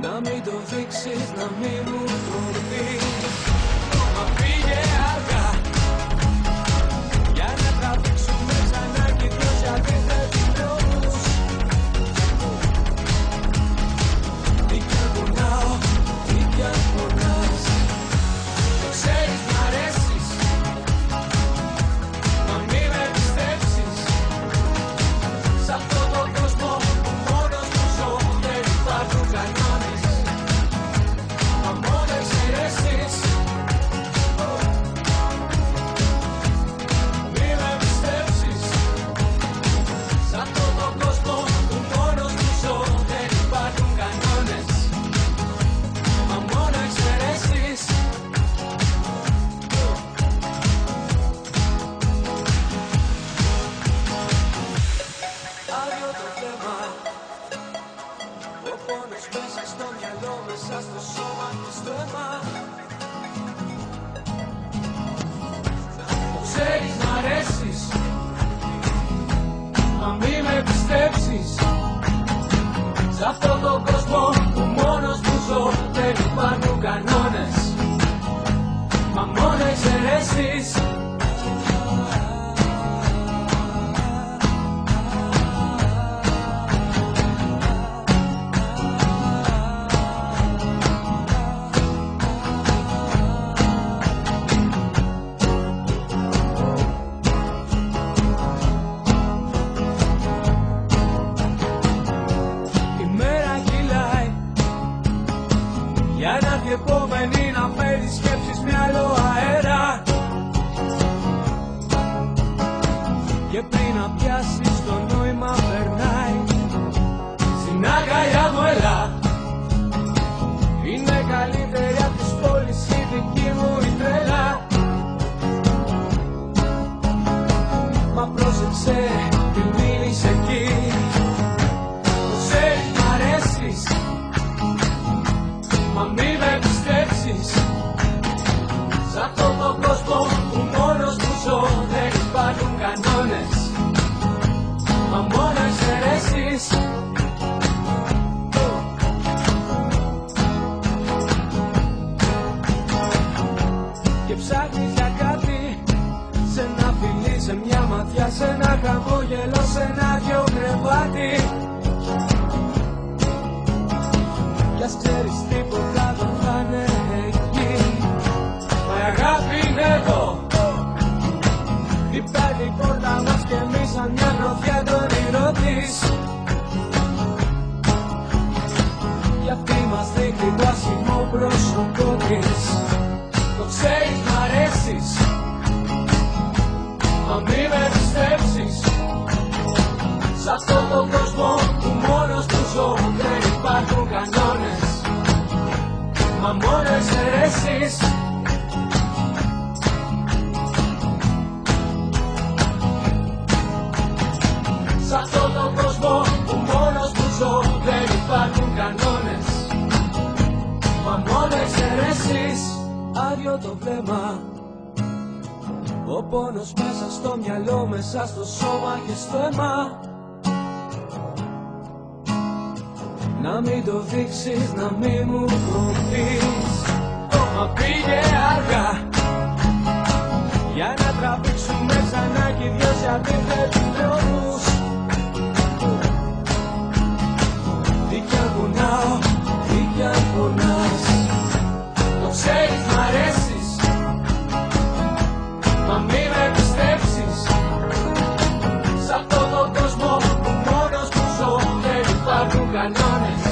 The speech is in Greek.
Να μην το δείξεις, να μην μου το πεις. Μα πήγε αργά για να τραβήξουμε ξανά κι δυο σε αντίθετους δρόμους. Τι κι αν πονάω, τι κι αν πονάς, το ξέρεις μ' αρέσεις, μα μη με πιστέψεις. Σ' αυτόν τον κόσμο που μόνος μου ζω δεν υπάρχουν κανόνες, μα μόνο εξαιρέσεις. Μη με πιστέψεις. Σ' αυτόν τον κόσμο που μόνος μου ζω δεν υπάρχουν κανόνες, μα μόνο εξαιρέσεις. Άδειο το βλέμμα, ο πόνος μέσα στο μυαλό, μέσα στο σώμα και στο αίμα. Το ξέρεις μ' αρέσεις, μα μη με πιστέψεις. Σ' αυτόν τον κόσμο που μόνος μου ζω δεν υπάρχουν κανόνες, μα μόνο εξαιρέσεις. Για να έρθει επόμενη να φέρει σκέψεις με άλλο αέρα, και πριν να πιάσεις το νόημα περνάει. Στην αγκαλιά μου έλα, είναι καλύτερη απ' τις πόλεις η δική μου η τρέλα. Μα πρόσεξε, τι μείνεις εκεί, το ξέρεις μ' αρέσεις, μα μη με πιστέψεις. Σ' αυτόν τον κόσμο που μόνος μου ζω δεν υπάρχουν κανόνες, μα μόνο εξαιρέσεις. Και ψάχνεις για κάτι, σε ένα φιλί, σε μια ματιά, σε ένα χαμόγελο, σε ένα δυο κρεβάτι. Κι ας ξέρεις τίποτα δεν θα είναι εκεί, μα η αγάπη είναι εδώ. Υπάρχει η πόρτα μας κι εμείς σαν μια γροθιά το όνειρο της. Κι αυτή μας δείχνει το άσχημο πρόσωπο της. Το ξέρεις μ' αρέσεις, μα μη με πιστέψεις. Σ' αυτόν τον κόσμο που μόνος του ζω δεν υπάρχουν κανόνες, μα μόνο εξαιρέσεις. Σ' αυτόν τον κόσμο που μόνος του ζω δεν υπάρχουν κανόνες, μα μόνο εξαιρέσεις. Άδειο το βλέμμα, ο πόνος μέσα στο μυαλό, μέσα στο σώμα και στο αίμα. Να μην το δείξεις, να μην μου το πεις. Μα πήγε αργά για να τραβήξουμε ξανά κι δυο σε αντίθετους δρόμους. Τι κι αν πονάω, τι κι αν πονάς, το ξέρεις μ' αρέσεις, μα μη με πιστέψεις. Σ' αυτόν τον κόσμο που μόνος μου ζω δεν υπάρχουν κανόνες,